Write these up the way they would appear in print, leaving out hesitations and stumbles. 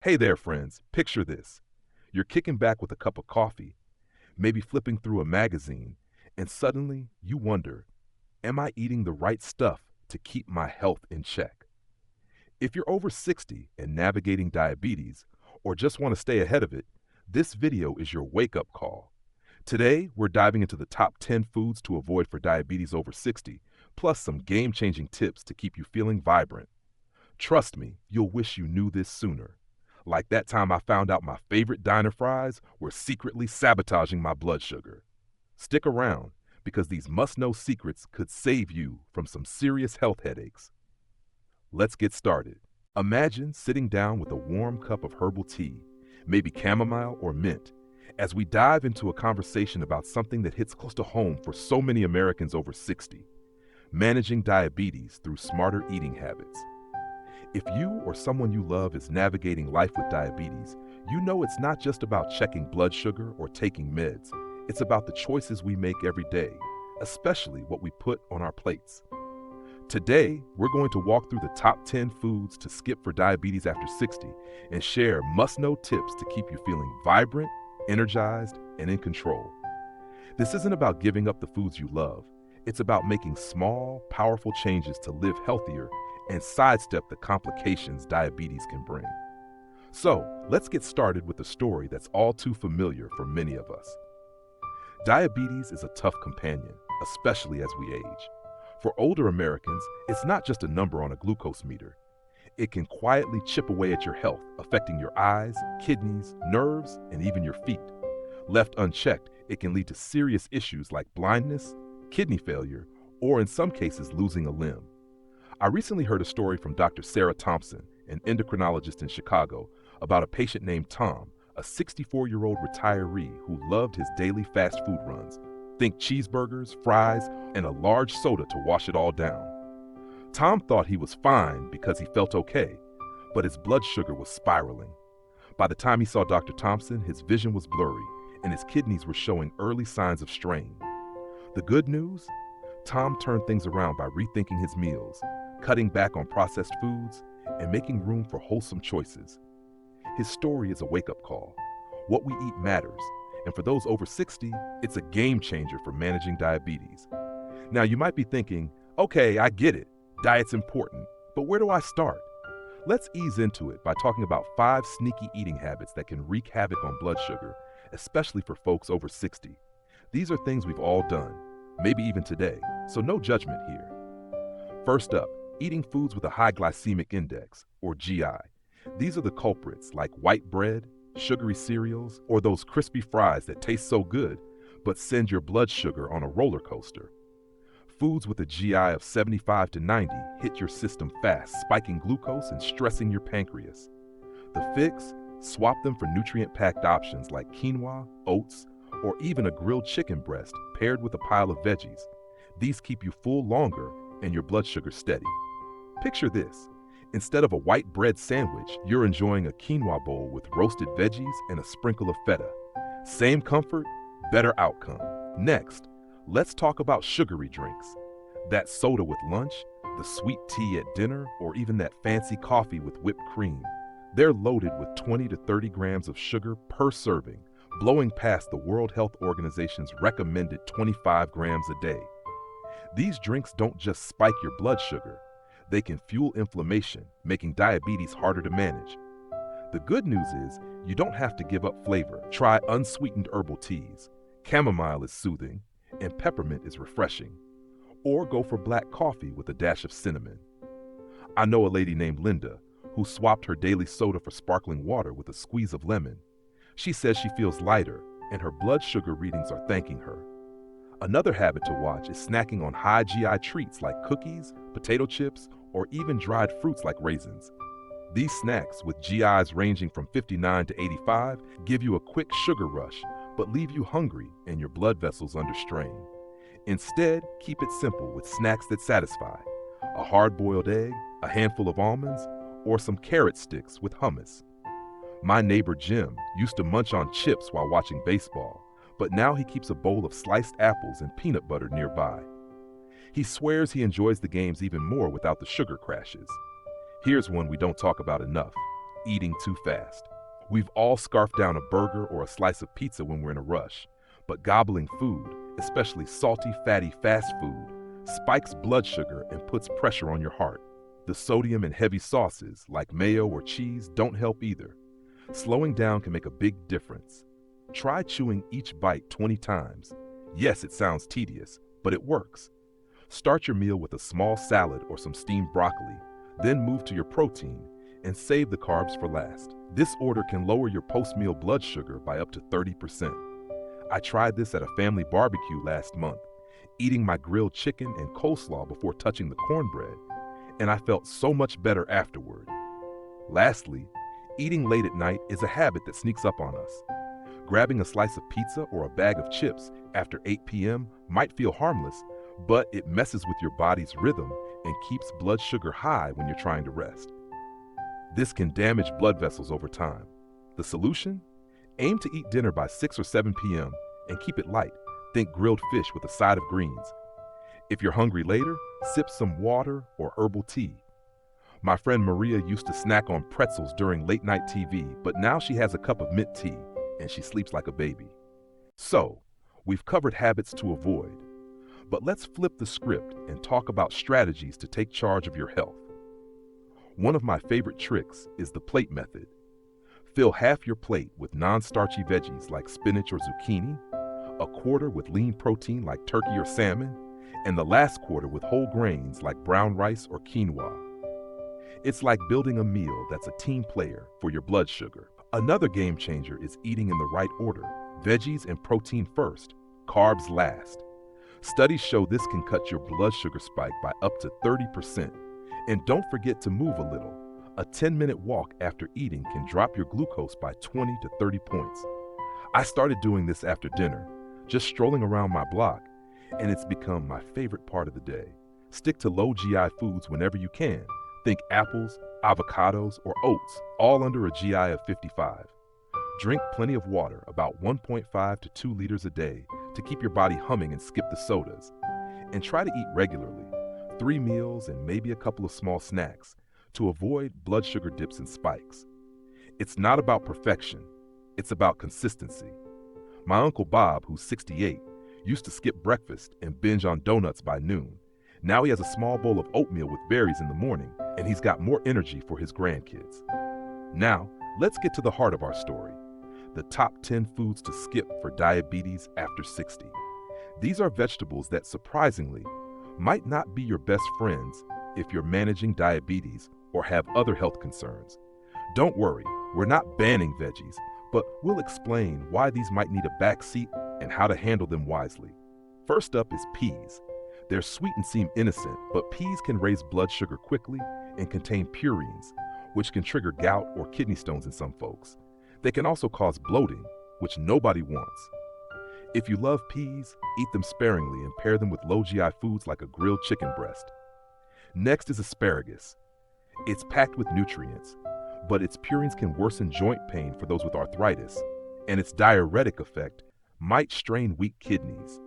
Hey there, friends. Picture this. You're kicking back with a cup of coffee, maybe flipping through a magazine, and suddenly you wonder, am I eating the right stuff to keep my health in check? If you're over 60 and navigating diabetes, or just want to stay ahead of it, this video is your wake-up call. Today, we're diving into the top 10 foods to avoid for diabetes over 60, plus some game-changing tips to keep you feeling vibrant. Trust me, you'll wish you knew this sooner. Like that time I found out my favorite diner fries were secretly sabotaging my blood sugar. Stick around, because these must-know secrets could save you from some serious health headaches. Let's get started. Imagine sitting down with a warm cup of herbal tea, maybe chamomile or mint, as we dive into a conversation about something that hits close to home for so many Americans over 60, managing diabetes through smarter eating habits. If you or someone you love is navigating life with diabetes, you know it's not just about checking blood sugar or taking meds. It's about the choices we make every day, especially what we put on our plates. Today, we're going to walk through the top 10 foods to skip for diabetes after 60 and share must-know tips to keep you feeling vibrant, energized, and in control. This isn't about giving up the foods you love. It's about making small, powerful changes to live healthier and sidestep the complications diabetes can bring. So, let's get started with a story that's all too familiar for many of us. Diabetes is a tough companion, especially as we age. For older Americans, it's not just a number on a glucose meter. It can quietly chip away at your health, affecting your eyes, kidneys, nerves, and even your feet. Left unchecked, it can lead to serious issues like blindness, kidney failure, or in some cases, losing a limb. I recently heard a story from Dr. Sarah Thompson, an endocrinologist in Chicago, about a patient named Tom, a 64-year-old retiree who loved his daily fast food runs. Think cheeseburgers, fries, and a large soda to wash it all down. Tom thought he was fine because he felt okay, but his blood sugar was spiraling. By the time he saw Dr. Thompson, his vision was blurry, and his kidneys were showing early signs of strain. The good news? Tom turned things around by rethinking his meals, cutting back on processed foods, and making room for wholesome choices. His story is a wake-up call. What we eat matters, and for those over 60, it's a game changer for managing diabetes. Now, you might be thinking, okay, I get it. Diet's important, but where do I start? Let's ease into it by talking about 5 sneaky eating habits that can wreak havoc on blood sugar, especially for folks over 60. These are things we've all done, maybe even today, so no judgment here. First up, eating foods with a high glycemic index, or GI. These are the culprits like white bread, sugary cereals, or those crispy fries that taste so good, but send your blood sugar on a roller coaster. Foods with a GI of 75 to 90 hit your system fast, spiking glucose and stressing your pancreas. The fix? Swap them for nutrient-packed options like quinoa, oats, or even a grilled chicken breast paired with a pile of veggies. These keep you full longer and your blood sugar steady. Picture this. Instead of a white bread sandwich, you're enjoying a quinoa bowl with roasted veggies and a sprinkle of feta. Same comfort, better outcome. Next, let's talk about sugary drinks. That soda with lunch, the sweet tea at dinner, or even that fancy coffee with whipped cream. They're loaded with 20 to 30 grams of sugar per serving, blowing past the World Health Organization's recommended 25 grams a day. These drinks don't just spike your blood sugar, they can fuel inflammation, making diabetes harder to manage. The good news is, you don't have to give up flavor. Try unsweetened herbal teas. Chamomile is soothing, and peppermint is refreshing. Or go for black coffee with a dash of cinnamon. I know a lady named Linda who swapped her daily soda for sparkling water with a squeeze of lemon. She says she feels lighter, and her blood sugar readings are thanking her. Another habit to watch is snacking on high GI treats like cookies, potato chips, or even dried fruits like raisins. These snacks, with GIs ranging from 59 to 85, give you a quick sugar rush, but leave you hungry and your blood vessels under strain. Instead, keep it simple with snacks that satisfy. A hard-boiled egg, a handful of almonds, or some carrot sticks with hummus. My neighbor Jim used to munch on chips while watching baseball, but now he keeps a bowl of sliced apples and peanut butter nearby. He swears he enjoys the games even more without the sugar crashes. Here's one we don't talk about enough: eating too fast. We've all scarfed down a burger or a slice of pizza when we're in a rush, but gobbling food, especially salty, fatty fast food, spikes blood sugar and puts pressure on your heart. The sodium in heavy sauces, like mayo or cheese, don't help either. Slowing down can make a big difference. Try chewing each bite 20 times. Yes, it sounds tedious, but it works. Start your meal with a small salad or some steamed broccoli, then move to your protein and save the carbs for last. This order can lower your post-meal blood sugar by up to 30%. I tried this at a family barbecue last month, eating my grilled chicken and coleslaw before touching the cornbread, and I felt so much better afterward. Lastly, eating late at night is a habit that sneaks up on us. Grabbing a slice of pizza or a bag of chips after 8 p.m. might feel harmless, but it messes with your body's rhythm and keeps blood sugar high when you're trying to rest. This can damage blood vessels over time. The solution? Aim to eat dinner by 6 or 7 p.m. and keep it light. Think grilled fish with a side of greens. If you're hungry later, sip some water or herbal tea. My friend Maria used to snack on pretzels during late night TV, but now she has a cup of mint tea and she sleeps like a baby. So, we've covered habits to avoid, but let's flip the script and talk about strategies to take charge of your health. One of my favorite tricks is the plate method. Fill half your plate with non-starchy veggies like spinach or zucchini, a quarter with lean protein like turkey or salmon, and the last quarter with whole grains like brown rice or quinoa. It's like building a meal that's a team player for your blood sugar. Another game changer is eating in the right order. Veggies and protein first, carbs last. Studies show this can cut your blood sugar spike by up to 30%. And don't forget to move a little. A 10-minute walk after eating can drop your glucose by 20 to 30 points. I started doing this after dinner, just strolling around my block, and it's become my favorite part of the day. Stick to low GI foods whenever you can. Think apples, avocados, or oats, all under a GI of 55. Drink plenty of water, about 1.5 to 2 liters a day, to keep your body humming and skip the sodas. And try to eat regularly, 3 meals and maybe a couple of small snacks, to avoid blood sugar dips and spikes. It's not about perfection, it's about consistency. My Uncle Bob, who's 68, used to skip breakfast and binge on donuts by noon. Now he has a small bowl of oatmeal with berries in the morning, and he's got more energy for his grandkids. Now, let's get to the heart of our story. The top 10 foods to skip for diabetes after 60. These are vegetables that surprisingly might not be your best friends if you're managing diabetes or have other health concerns. Don't worry, we're not banning veggies, but we'll explain why these might need a back seat and how to handle them wisely. First up is peas. They're sweet and seem innocent, but peas can raise blood sugar quickly and contain purines, which can trigger gout or kidney stones in some folks. They can also cause bloating, which nobody wants. If you love peas, eat them sparingly and pair them with low GI foods like a grilled chicken breast. Next is asparagus. It's packed with nutrients, but its purines can worsen joint pain for those with arthritis, and its diuretic effect might strain weak kidneys.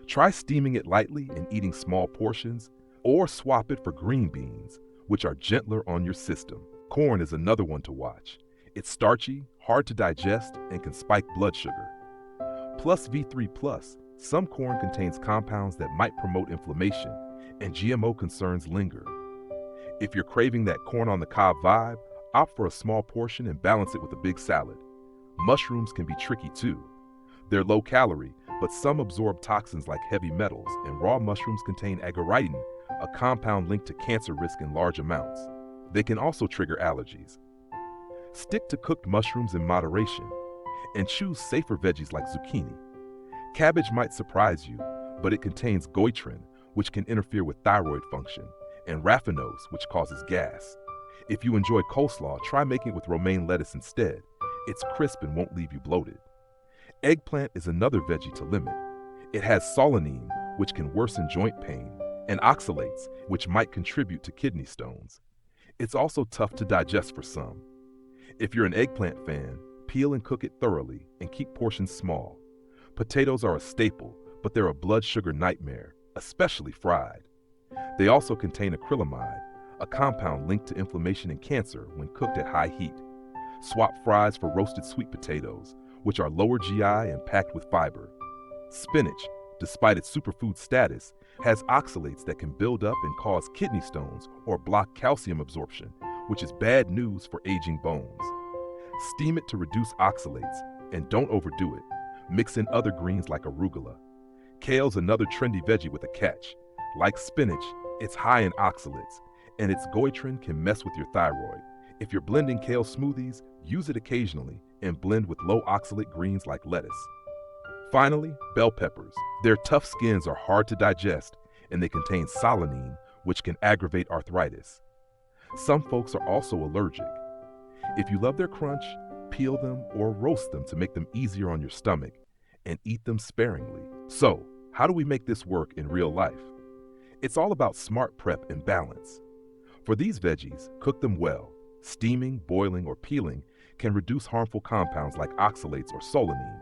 Try steaming it lightly and eating small portions, or swap it for green beans, which are gentler on your system. Corn is another one to watch. It's starchy, hard to digest, and can spike blood sugar. Plus V3+, some corn contains compounds that might promote inflammation, and GMO concerns linger. If you're craving that corn on the cob vibe, opt for a small portion and balance it with a big salad. Mushrooms can be tricky too. They're low calorie, but some absorb toxins like heavy metals, and raw mushrooms contain agaritin, a compound linked to cancer risk in large amounts. They can also trigger allergies. Stick to cooked mushrooms in moderation, and choose safer veggies like zucchini. Cabbage might surprise you, but it contains goitrin, which can interfere with thyroid function, and raffinose, which causes gas. If you enjoy coleslaw, try making it with romaine lettuce instead. It's crisp and won't leave you bloated. Eggplant is another veggie to limit. It has solanine, which can worsen joint pain, and oxalates, which might contribute to kidney stones. It's also tough to digest for some. If you're an eggplant fan, peel and cook it thoroughly and keep portions small. Potatoes are a staple, but they're a blood sugar nightmare, especially fried. They also contain acrylamide, a compound linked to inflammation and cancer when cooked at high heat. Swap fries for roasted sweet potatoes, which are lower GI and packed with fiber. Spinach, despite its superfood status, has oxalates that can build up and cause kidney stones or block calcium absorption, which is bad news for aging bones. Steam it to reduce oxalates, and don't overdo it. Mix in other greens like arugula. Kale's another trendy veggie with a catch. Like spinach, it's high in oxalates, and its goitrin can mess with your thyroid. If you're blending kale smoothies, use it occasionally and blend with low oxalate greens like lettuce. Finally, bell peppers. Their tough skins are hard to digest, and they contain solanine, which can aggravate arthritis. Some folks are also allergic. If you love their crunch, peel them or roast them to make them easier on your stomach, and eat them sparingly. So, how do we make this work in real life? It's all about smart prep and balance. For these veggies, cook them well. Steaming, boiling, or peeling can reduce harmful compounds like oxalates or solanine.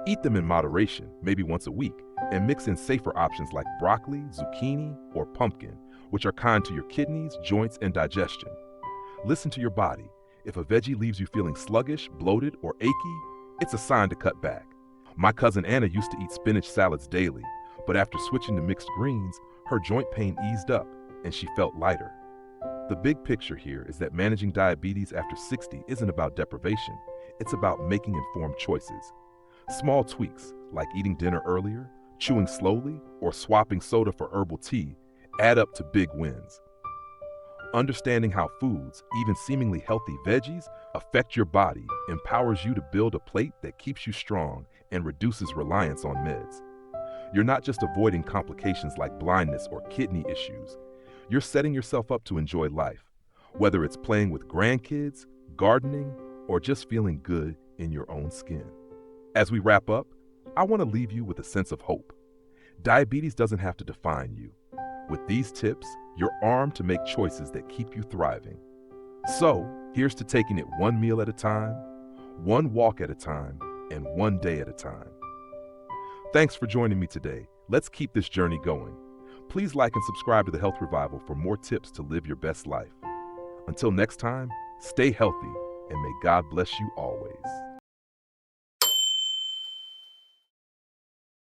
Eat them in moderation, maybe once a week, and mix in safer options like broccoli, zucchini, or pumpkin, which are kind to your kidneys, joints, and digestion. Listen to your body. If a veggie leaves you feeling sluggish, bloated, or achy, it's a sign to cut back. My cousin Anna used to eat spinach salads daily, but after switching to mixed greens, her joint pain eased up and she felt lighter. The big picture here is that managing diabetes after 60 isn't about deprivation, it's about making informed choices. Small tweaks, like eating dinner earlier, chewing slowly, or swapping soda for herbal tea, add up to big wins. Understanding how foods, even seemingly healthy veggies, affect your body empowers you to build a plate that keeps you strong and reduces reliance on meds. You're not just avoiding complications like blindness or kidney issues. You're setting yourself up to enjoy life, whether it's playing with grandkids, gardening, or just feeling good in your own skin. As we wrap up, I want to leave you with a sense of hope. Diabetes doesn't have to define you. With these tips, you're armed to make choices that keep you thriving. So, here's to taking it one meal at a time, one walk at a time, and one day at a time. Thanks for joining me today. Let's keep this journey going. Please like and subscribe to The Health Revival for more tips to live your best life. Until next time, stay healthy, and may God bless you always.